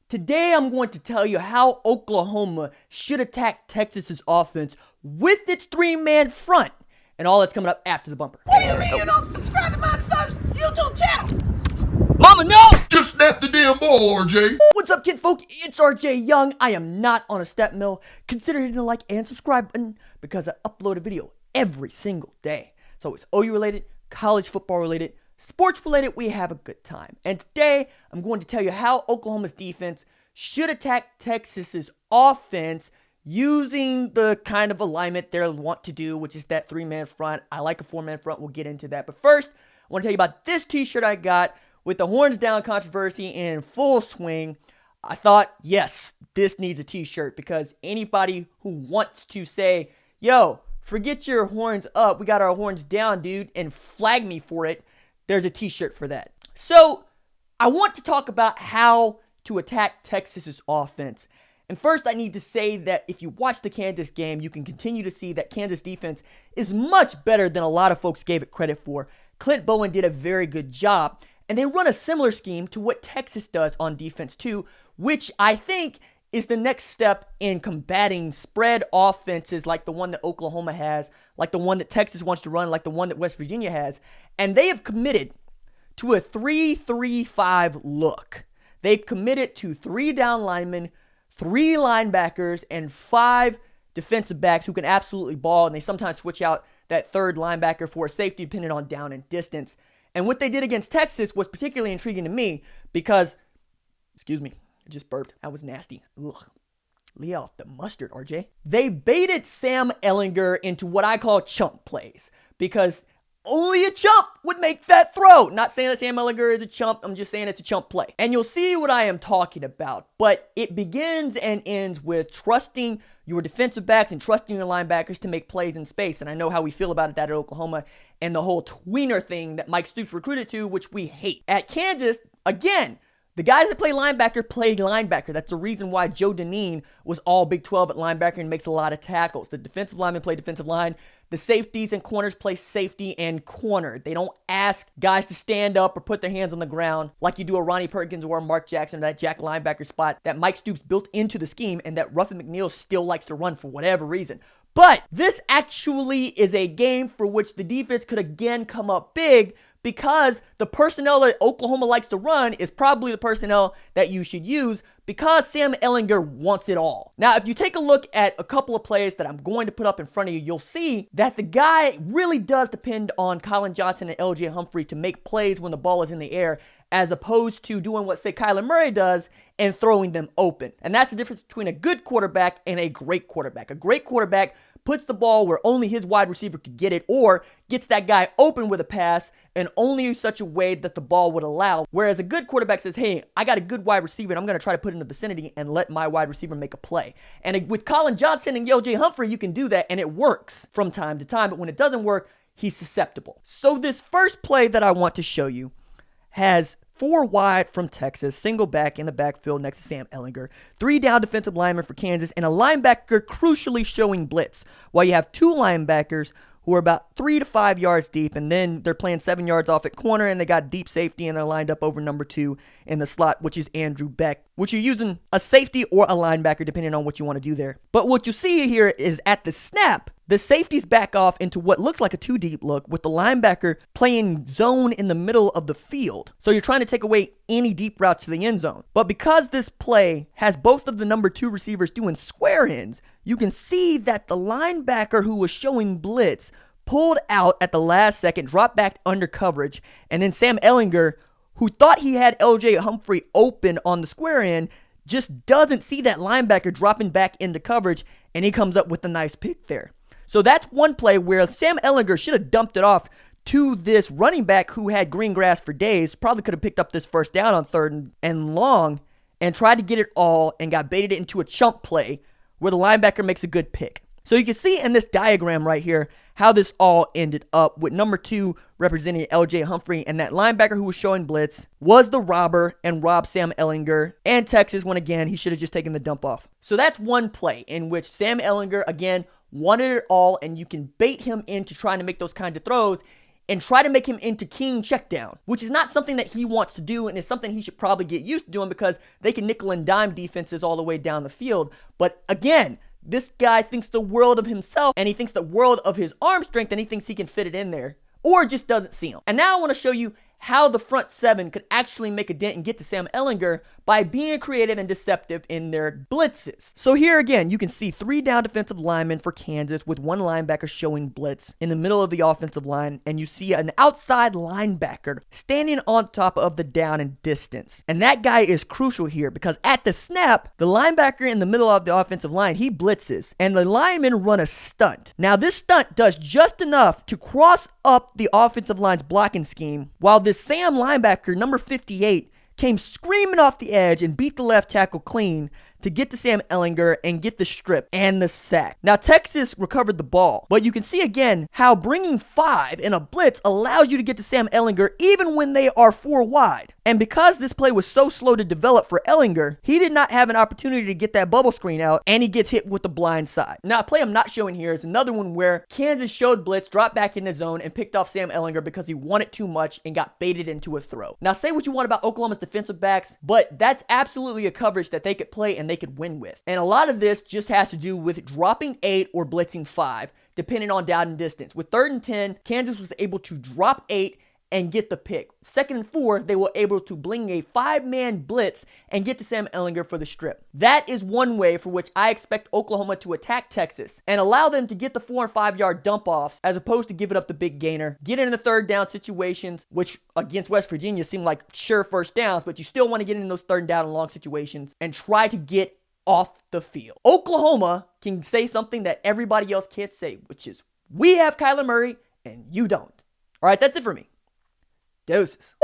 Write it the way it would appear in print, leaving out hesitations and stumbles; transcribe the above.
Today I'm going to tell you how Oklahoma should attack Texas's offense with its three-man front, and all that's coming up after the bumper. What do you mean you don't subscribe to my son's YouTube channel? Mama, no! Just snap the damn ball, RJ. What's up, kid folk? It's RJ Young. I am not on a step mill. Consider hitting the like and subscribe button because I upload a video every single day. So it's OU related, college football related, sports related. We have a good time. And today I'm going to tell you how Oklahoma's defense should attack Texas's offense using the kind of alignment they want to do, which is that three-man front. I like a four-man front. We'll get into that. But first, I want to tell you about this t-shirt I got. With the horns down controversy in full swing, I thought, yes, this needs a t-shirt because anybody who wants to say, yo, forget your horns up, we got our horns down, dude, and flag me for it, there's a t-shirt for that. So I want to talk about how to attack Texas's offense. And first, I need to say that if you watch the Kansas game, you can continue to see that Kansas defense is much better than a lot of folks gave it credit for. Clint Bowen did a very good job. And they run a similar scheme to what Texas does on defense too, which I think is the next step in combating spread offenses like the one that Oklahoma has, like the one that Texas wants to run, like the one that West Virginia has. And they have committed to a 3-3-5 look. They've committed to 3 down linemen, 3 linebackers, and 5 defensive backs who can absolutely ball. And they sometimes switch out that third linebacker for a safety depending on down and distance. And what they did against Texas was particularly intriguing to me because, excuse me, I just burped. That was nasty. Ugh. Lay off the mustard, RJ. They baited Sam Ehlinger into what I call chump plays because only a chump would make that throw. Not saying that Sam Ehlinger is a chump. I'm just saying it's a chump play. And you'll see what I am talking about. But it begins and ends with trusting your defensive backs and trusting your linebackers to make plays in space. And I know how we feel about that at Oklahoma and the whole tweener thing that Mike Stoops recruited to, which we hate. At Kansas, again, the guys that play linebacker played linebacker. That's the reason why Joe Dineen was all Big 12 at linebacker and makes a lot of tackles. The defensive linemen play defensive line. The safeties and corners play safety and corner. They don't ask guys to stand up or put their hands on the ground like you do a Ronnie Perkins or a Mark Jackson, that jack linebacker spot that Mike Stoops built into the scheme and that Ruffin McNeil still likes to run for whatever reason. But this actually is a game for which the defense could again come up big because the personnel that Oklahoma likes to run is probably the personnel that you should use because Sam Ehlinger wants it all. Now, if you take a look at a couple of plays that I'm going to put up in front of you, you'll see that the guy really does depend on Collin Johnson and LJ Humphrey to make plays when the ball is in the air, as opposed to doing what, say, Kyler Murray does and throwing them open. And that's the difference between a good quarterback and a great quarterback. A great quarterback puts the ball where only his wide receiver could get it or gets that guy open with a pass and only in such a way that the ball would allow. Whereas a good quarterback says, hey, I got a good wide receiver and I'm going to try to put it in the vicinity and let my wide receiver make a play. And with Collin Johnson and LJ Humphrey, you can do that and it works from time to time. But when it doesn't work, he's susceptible. So this first play that I want to show you has 4 wide from Texas, single back in the backfield next to Sam Ehlinger, 3 down defensive linemen for Kansas, and a linebacker crucially showing blitz, while you have 2 linebackers who are about 3 to 5 yards deep, and then they're playing 7 yards off at corner, and they got deep safety, and they're lined up over number 2 in the slot, which is Andrew Beck, which you're using a safety or a linebacker, depending on what you want to do there. But what you see here is at the snap, the safeties back off into what looks like a 2-deep look with the linebacker playing zone in the middle of the field. So you're trying to take away any deep routes to the end zone. But because this play has both of the number 2 receivers doing square ends, you can see that the linebacker who was showing blitz pulled out at the last second, dropped back under coverage, and then Sam Ehlinger, who thought he had LJ Humphrey open on the square end, just doesn't see that linebacker dropping back into coverage, and he comes up with a nice pick there. So that's one play where Sam Ehlinger should have dumped it off to this running back who had green grass for days, probably could have picked up this first down on 3rd and long and tried to get it all and got baited into a chump play where the linebacker makes a good pick. So you can see in this diagram right here how this all ended up with number 2 representing LJ Humphrey, and that linebacker who was showing blitz was the robber and robbed Sam Ehlinger, and Texas when again he should have just taken the dump off. So that's one play in which Sam Ehlinger again wanted it all, and you can bait him into trying to make those kind of throws and try to make him into king checkdown, which is not something that he wants to do, and it's something he should probably get used to doing because they can nickel and dime defenses all the way down the field. But again, this guy thinks the world of himself, and he thinks the world of his arm strength, and he thinks he can fit it in there, or just doesn't see him. And now I want to show you how the front seven could actually make a dent and get to Sam Ehlinger by being creative and deceptive in their blitzes. So here again, you can see 3 down defensive linemen for Kansas with 1 linebacker showing blitz in the middle of the offensive line, and you see an outside linebacker standing on top of the down and distance. And that guy is crucial here because at the snap, the linebacker in the middle of the offensive line, he blitzes, and the linemen run a stunt. Now this stunt does just enough to cross up the offensive line's blocking scheme, while this Sam linebacker, number 58, came screaming off the edge and beat the left tackle clean to get to Sam Ehlinger and get the strip and the sack. Now, Texas recovered the ball, but you can see again how bringing 5 in a blitz allows you to get to Sam Ehlinger even when they are 4 wide. And because this play was so slow to develop for Ehlinger, he did not have an opportunity to get that bubble screen out, and he gets hit with the blind side. Now, a play I'm not showing here is another one where Kansas showed blitz, dropped back in the zone, and picked off Sam Ehlinger because he wanted too much and got baited into a throw. Now, say what you want about Oklahoma's defensive backs, but that's absolutely a coverage that they could play and they could win with. And a lot of this just has to do with dropping 8 or blitzing 5, depending on down and distance. With 3rd and 10, Kansas was able to drop 8 and get the pick. 2nd and 4, they were able to bling a 5-man blitz and get to Sam Ehlinger for the strip. That is one way for which I expect Oklahoma to attack Texas and allow them to get the 4 and 5 yard dump offs as opposed to giving up the big gainer, get in the 3rd down situations, which against West Virginia seemed like sure first downs, but you still want to get in those 3rd down and long situations and try to get off the field. Oklahoma can say something that everybody else can't say, which is, we have Kyler Murray and you don't. All right, that's it for me. Deuces.